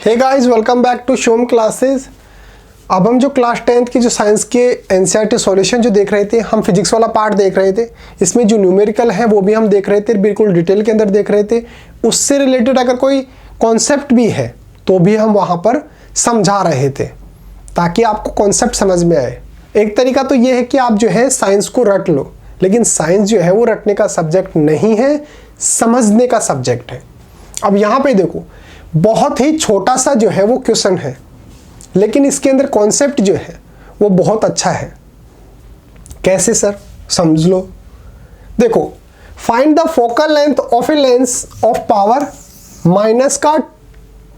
Hey guys, welcome back to Shom classes. अब हम जो क्लास 10th की जो साइंस के एनसीईआरटी सॉल्यूशन जो देख रहे थे, हम फिजिक्स वाला पार्ट देख रहे थे। इसमें जो न्यूमेरिकल है वो भी हम देख रहे थे, बिल्कुल डिटेल के अंदर देख रहे थे। उससे रिलेटेड अगर कोई कॉन्सेप्ट भी है तो भी हम वहाँ पर समझा रहे थे ताकि आपको कॉन्सेप्ट समझ में आए। एक तरीका तो ये है कि आप जो है साइंस को रट लो, लेकिन साइंस जो है वो रटने का सब्जेक्ट नहीं है, समझने का सब्जेक्ट है। अब यहाँ पे देखो, बहुत ही छोटा सा जो है वो क्वेश्चन है, लेकिन इसके अंदर कॉन्सेप्ट जो है वो बहुत अच्छा है। कैसे सर? समझ लो। देखो, find the focal length of a lens of power minus का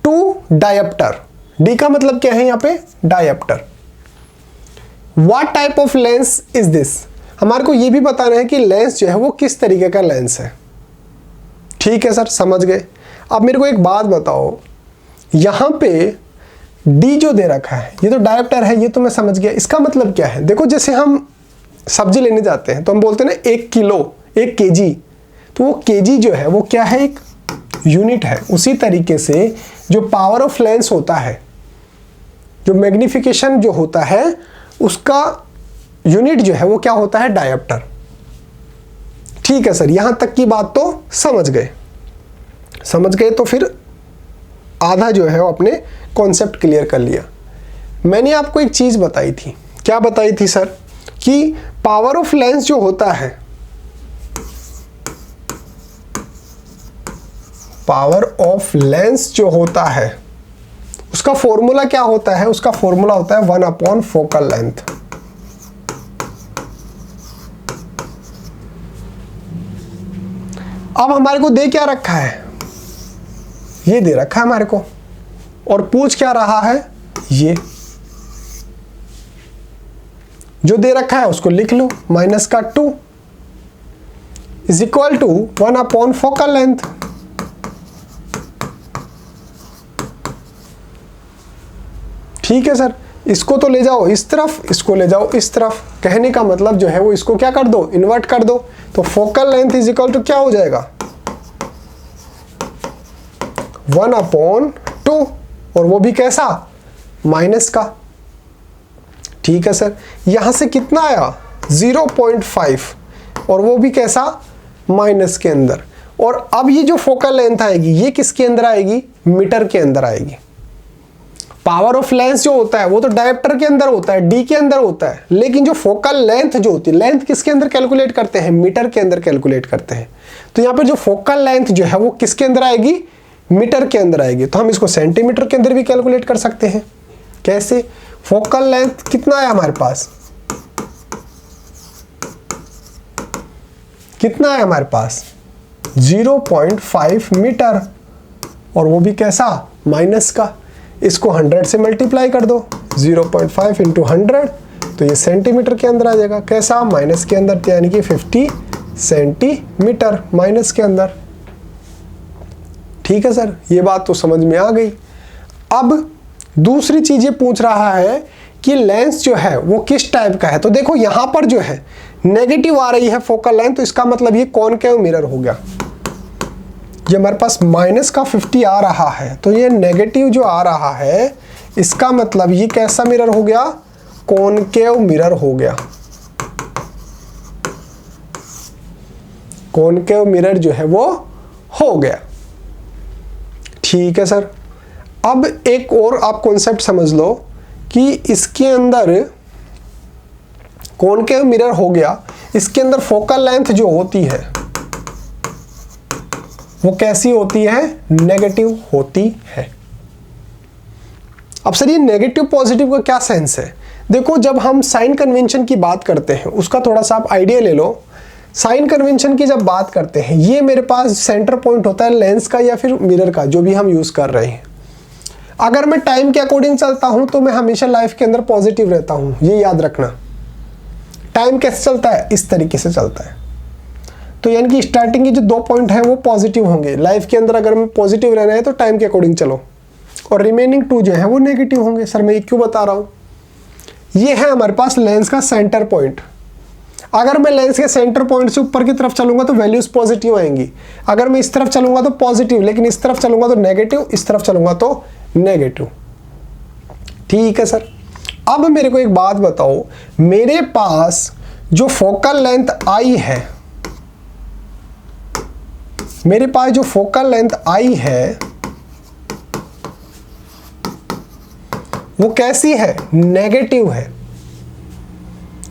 2 डायप्टर। डी का मतलब क्या है यहाँ पे? Dioptre. What type of lens is this? हमारे को ये भी बताना है कि लेंस जो है वो किस तरीके का लेंस है। ठीक है सर, समझ गए। अब मेरे को एक बात बताओ, यहाँ पे D जो दे रखा है ये तो डायप्टर है, ये तो मैं समझ गया। इसका मतलब क्या है? देखो, जैसे हम सब्जी लेने जाते हैं तो हम बोलते हैं ना 1 किलो 1 kg, तो वो kg जो है वो क्या है? एक यूनिट है। उसी तरीके से जो पावर ऑफ लेंस होता है, जो मैग्निफिकेशन जो होता है, उसका यूनिट जो है वो क्या होता है? डायप्टर। ठीक है सर, यहां तक की बात तो समझ गए। समझ गए तो फिर आधा जो है वो अपने कॉन्सेप्ट क्लियर कर लिया। मैंने आपको एक चीज बताई थी। क्या बताई थी सर? कि पावर ऑफ लेंस जो होता है, पावर ऑफ लेंस जो होता है उसका फॉर्मूला क्या होता है? उसका फॉर्मूला होता है 1/4 फोकल लेंथ। अब हमारे को दे क्या रखा है? ये दे रखा है हमारे को, और पूछ क्या रहा है? ये जो दे रखा है उसको लिख लो, माइनस का 2 is equal to 1/4 focal length. ठीक है सर, इसको तो ले जाओ इस तरफ, इसको ले जाओ इस तरफ। कहने का मतलब जो है वो इसको क्या कर दो? इन्वर्ट कर दो। तो focal length is equal to क्या हो जाएगा? 1/2, और वो भी कैसा? माइनस का। ठीक है सर, यहां से कितना आया? 0.5, और वो भी कैसा? माइनस के अंदर। और अब ये जो फोकल लेंथ आएगी ये किसके अंदर आएगी? मीटर के अंदर आएगी। पावर ऑफ लेंस जो होता है वो तो डायप्टर के अंदर होता है, डी के अंदर होता है, लेकिन जो फोकल लेंथ जो होती है, लेंथ किसके अंदर कैलकुलेट करते हैं? मीटर के अंदर कैलकुलेट करते हैं। तो यहाँ पे जो फोकल लेंथ जो है वो किसके अंदर आएगी? मीटर के अंदर आएगी। तो हम इसको सेंटीमीटर के अंदर भी कैलकुलेट कर सकते हैं। कैसे? फोकल लेंथ कितना है हमारे पास? कितना है हमारे पास? 0.5 मीटर, और वो भी कैसा? माइनस का। इसको 100 से मल्टीप्लाई कर दो, 0.5 इंटू 100, तो ये सेंटीमीटर के अंदर आ जाएगा। कैसा? माइनस के अंदर, यानी कि 50 सेंटीमीटर माइनस के अंदर। ठीक है सर, ये बात तो समझ में आ गई। अब दूसरी चीज ये पूछ रहा है कि लेंस जो है वो किस टाइप का है। तो देखो, यहां पर जो है नेगेटिव आ रही है फोकल लेंथ, तो इसका मतलब ये कॉनकेव मिरर हो गया। ये हमारे पास माइनस का 50 आ रहा है, तो ये नेगेटिव जो आ रहा है इसका मतलब ये कैसा मिरर हो गया? कॉनकेव मिरर हो गया। कॉनकेव मिरर जो है वो हो गया। ठीक है सर, अब एक और आप कॉन्सेप्ट समझ लो कि इसके अंदर कॉनकेव मिरर हो गया, इसके अंदर फोकल लेंथ जो होती है वो कैसी होती है? नेगेटिव होती है। अब सर, ये नेगेटिव पॉजिटिव का क्या सेंस है? देखो, जब हम साइन कन्वेंशन की बात करते हैं उसका थोड़ा सा आप आइडिया ले लो। साइन कन्वेंशन की जब बात करते हैं, ये मेरे पास सेंटर पॉइंट होता है लेंस का या फिर मिरर का, जो भी हम यूज कर रहे हैं। अगर मैं टाइम के अकॉर्डिंग चलता हूं तो मैं हमेशा लाइफ के अंदर पॉजिटिव रहता हूं, ये याद रखना। टाइम कैसे चलता है? इस तरीके से चलता है। तो यानी कि स्टार्टिंग के जो 2 पॉइंट हैं वो पॉजिटिव होंगे लाइफ के अंदर। अगर मैं पॉजिटिव रहना है तो टाइम के अकॉर्डिंग चलो, और रिमेनिंग 2 जो है वो नेगेटिव होंगे। सर, मैं ये क्यों बता रहा हूं? ये है हमारे पास लेंस का सेंटर पॉइंट। अगर मैं लेंस के सेंटर पॉइंट से ऊपर की तरफ चलूंगा तो वैल्यूज पॉजिटिव आएंगी। अगर मैं इस तरफ चलूंगा तो पॉजिटिव, लेकिन इस तरफ चलूंगा तो नेगेटिव, इस तरफ चलूंगा तो नेगेटिव। ठीक है सर। अब मेरे को एक बात बताओ, मेरे पास जो फोकल लेंथ आई है, मेरे पास जो फोकल लेंथ आई है वो कैसी है? नेगेटिव है।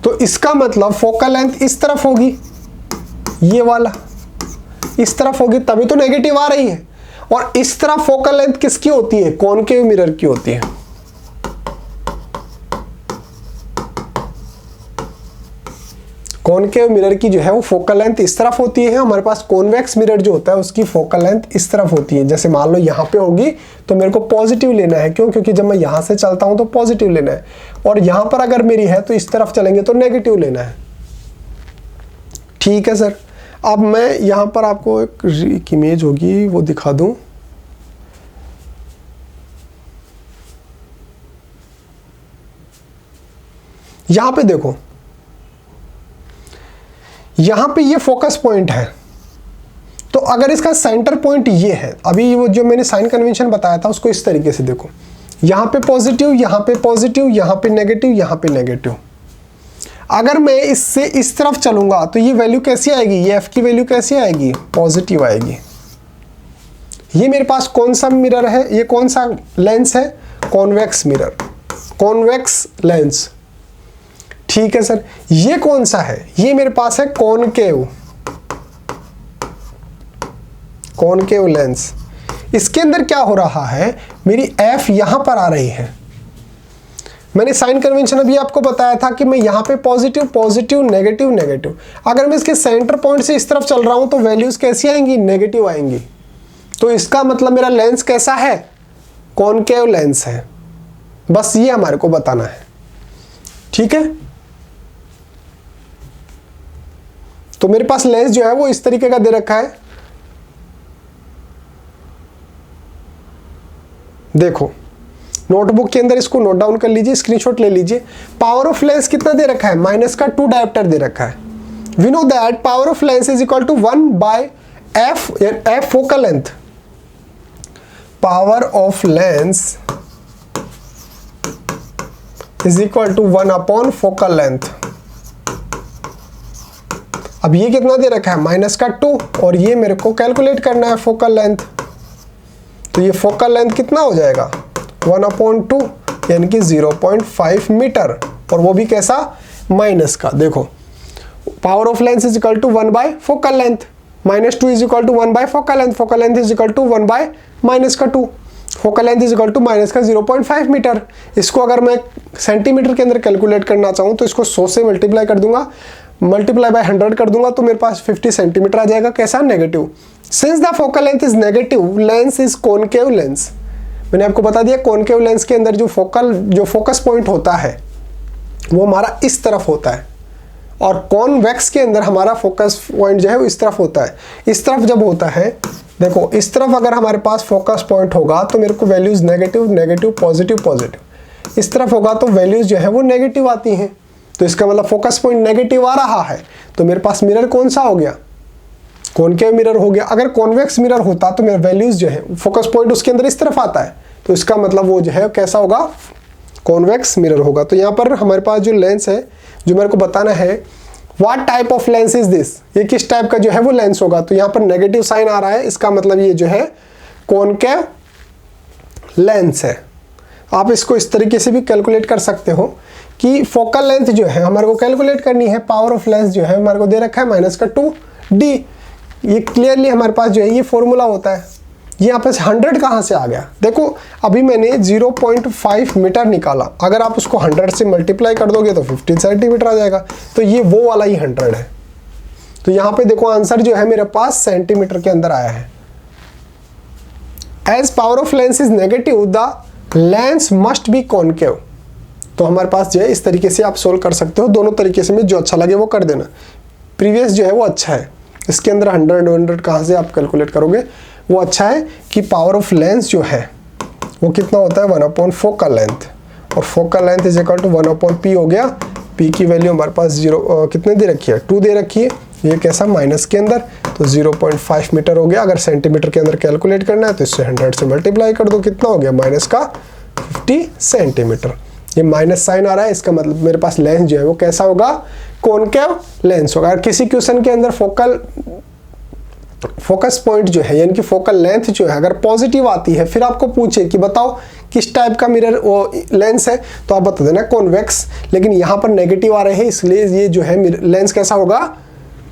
तो इसका मतलब फोकल लेंथ इस तरफ होगी, ये वाला इस तरफ होगी, तभी तो नेगेटिव आ रही है। और इस तरफ फोकल लेंथ किसकी होती है? कॉनकेव मिरर की होती है। कॉनकेव मिरर की जो है वो फोकल लेंथ इस तरफ होती है। हमारे पास कॉन्वेक्स मिरर जो होता है उसकी फोकल लेंथ इस तरफ होती है। जैसे मान लो यहाँ पे होगी तो मेरे को पॉजिटिव लेना है, क्यों? क्योंकि जब मैं यहाँ से चलता हूँ तो पॉजिटिव लेना है, और यहाँ पर अगर मेरी है तो इस तरफ चलेंगे तो नेगेटिव लेना है। ठीक है सर। अब मैं यहाँ पर आपको एक इमेज होगी वो दिखा दूँ। यहाँ पे देखो, यहां पे ये फोकस पॉइंट है, तो अगर इसका सेंटर पॉइंट ये है, अभी वो जो मैंने साइन कन्वेंशन बताया था उसको इस तरीके से देखो, यहां पे पॉजिटिव, यहां पे पॉजिटिव, यहां पे नेगेटिव, यहां पे नेगेटिव। अगर मैं इससे इस तरफ चलूंगा तो ये वैल्यू कैसी आएगी? ये एफ की वैल्यू कैसी आएगी? पॉजिटिव आएगी। ये मेरे पास कौन सा मिरर है? ये कौन सा लेंस है? Convex mirror, convex lens. ठीक है सर। ये कौन सा है? ये मेरे पास है कॉनकेव, कॉनकेव लेंस। इसके अंदर क्या हो रहा है? मेरी एफ यहां पर आ रही है। मैंने साइन कन्वेंशन अभी आपको बताया था कि मैं यहां पे पॉजिटिव पॉजिटिव नेगेटिव नेगेटिव, अगर मैं इसके सेंटर पॉइंट से इस तरफ चल रहा हूं तो वैल्यूज कैसी आएंगी? नेगेटिव आएंगी। तो इसका मतलब मेरा लेंस कैसा है? कॉनकेव लेंस है। बस ये हमारे को बताना है। ठीक है। तो मेरे पास लेंस जो है वो इस तरीके का दे रखा है। देखो नोटबुक के अंदर इसको नोट डाउन कर लीजिए, स्क्रीनशॉट ले लीजिए। पावर ऑफ लेंस कितना दे रखा है? माइनस का 2 डायोप्टर दे रखा है। We know that power of lens is equal to 1 by F, F focal length. Power of lens is equal to 1 upon focal length. अब ये कितना दे रखा है? माइनस का 2, और ये मेरे को कैलकुलेट करना है फोकल लेंथ। तो ये फोकल लेंथ कितना हो जाएगा? 1/2 यानी कि 0.5 मीटर, और वो भी कैसा? माइनस का। देखो power of lens is equal to 1 by focal length, -2 is equal to 1 by focal length, focal length is equal to 1 by minus का 2, focal length is equal to minus का 0.5 मीटर। इसको अगर मैं सेंटीमीटर के अंदर calculate करना चाहूँ तो इसको 100 से मल्टीप्लाई कर दूंगा, मल्टीप्लाई बाय 100 कर दूंगा तो मेरे पास 50 सेंटीमीटर आ जाएगा। कैसा? Negative. Since the focal length is negative, lens is concave lens. मैंने आपको बता दिया कॉनकेव लेंस के अंदर जो फोकस पॉइंट होता है वो हमारा इस तरफ होता है, और कॉन्वेक्स के अंदर हमारा फोकस पॉइंट जो है वो इस तरफ होता है। इस तरफ जब होता है, देखो इस तरफ अगर हमारे पास फोकस पॉइंट होगा तो मेरे को values negative negative positive positive, इस तरफ होगा तो वैल्यूज जो है वो नेगेटिव आती हैं। तो इसका मतलब फोकस पॉइंट नेगेटिव आ रहा है, तो मेरे पास मिरर कौन सा हो गया? कॉनकेव मिरर हो गया। अगर कॉन्वेक्स मिरर होता तो मेरे वैल्यूज जो है फोकस पॉइंट उसके अंदर इस तरफ आता है, तो इसका मतलब वो जो है कैसा होगा? कॉन्वेक्स मिरर होगा। तो यहाँ पर हमारे पास जो लेंस है, जो मेरे को बताना है what type of lens is this, ये किस टाइप का जो है वो लेंस होगा। तो यहाँ पर नेगेटिव साइन आ रहा है, इसका मतलब ये जो है कॉनकेव लेंस है। आप इसको इस तरीके से भी कैलकुलेट कर सकते हो कि फोकल लेंथ जो है हमारे को कैलकुलेट करनी है, पावर ऑफ लेंस जो है हमारे को दे रखा है माइनस का 2d। ये क्लियरली हमारे पास जो है ये फॉर्मूला होता है। ये यहाँ पे 100 कहाँ से आ गया? देखो अभी मैंने 0.5 मीटर निकाला, अगर आप उसको 100 से मल्टीप्लाई कर दोगे तो 15 सेंटीमीटर आ जाएगा। तो ये वो वाला ही 100 है। तो यहाँ पे देखो आंसर जो है मेरे पास सेंटीमीटर के अंदर आया है। As power of lens is negative the lens must be concave. तो हमारे पास जो है इस तरीके से आप सोल्व कर सकते हो। दोनों तरीके से में जो अच्छा लगे वो कर देना। प्रीवियस जो है वो अच्छा है, इसके अंदर 100 कहाँ से आप कैलकुलेट करोगे? वो अच्छा है कि पावर ऑफ लेंस जो है वो कितना होता है? 1/4 फोकल लेंथ, और focal length is equal to 1/p हो गया। p की वैल्यू हमारे पास कितने दे रखी है? 2 दे रखी है। ये कैसा? माइनस के अंदर, तो 0.5 मीटर हो गया। अगर सेंटीमीटर के अंदर कैलकुलेट करना है तो इससे 100 से मल्टीप्लाई कर दो, कितना हो गया माइनस का 50 सेंटीमीटर। ये माइनस साइन आ रहा है, इसका मतलब मेरे पास लेंस जो है वो कैसा होगा, कॉनकेव लेंस होगा। अगर किसी क्वेश्चन के अंदर फोकस पॉइंट जो है यानी कि फोकल लेंथ जो है अगर पॉजिटिव आती है, फिर आपको पूछे कि बताओ किस टाइप का मिरर वो लेंस है, तो आप बता देना कॉन्वेक्स। लेकिन यहाँ पर नेगेटिव आ रहे हैं, इसलिए ये जो है लेंस कैसा होगा,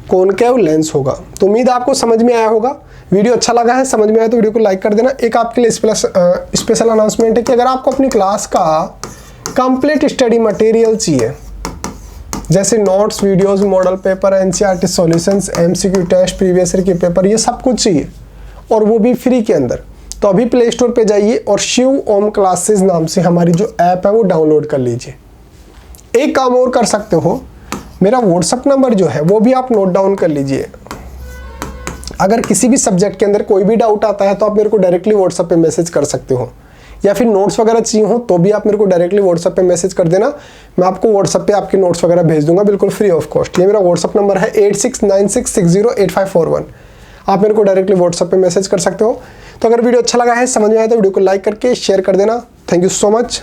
कॉनकेव लेंस होगा। तो उम्मीद आपको समझ में आया होगा। वीडियो अच्छा लगा है, समझ में आया तो वीडियो को लाइक कर देना। एक आपके लिए स्पेशल अनाउंसमेंट है कि अगर आपको अपनी क्लास का कंप्लीट स्टडी मटेरियल चाहिए, जैसे notes, videos, model paper, NCERT solutions, MCQ test, previous year के पेपर, ये सब कुछ चाहिए और वो भी फ्री के अंदर, तो अभी प्ले स्टोर पे जाइए और शिव ओम क्लासेस नाम से हमारी जो ऐप है वो डाउनलोड कर लीजिए। एक काम और कर सकते हो, मेरा व्हाट्सअप नंबर जो है वो भी आप नोट डाउन कर लीजिए। अगर किसी भी सब्जेक्ट के अंदर कोई भी डाउट आता है तो आप मेरे को डायरेक्टली व्हाट्सएप पे मैसेज कर सकते हो, या फिर नोट्स वगैरह चाहिए हो तो भी आप मेरे को डायरेक्टली व्हाट्सएप पे मैसेज कर देना। मैं आपको व्हाट्सएप पे आपके नोट्स वगैरह भेज दूंगा बिल्कुल फ्री ऑफ कॉस्ट। ये मेरा व्हाट्सएप नंबर है 8696608541। आप मेरे को डायरेक्टली व्हाट्सएप पे मैसेज कर सकते हो। तो अगर वीडियो अच्छा लगा है, समझ में आया तो वीडियो को लाइक करके शेयर कर देना। Thank you so much.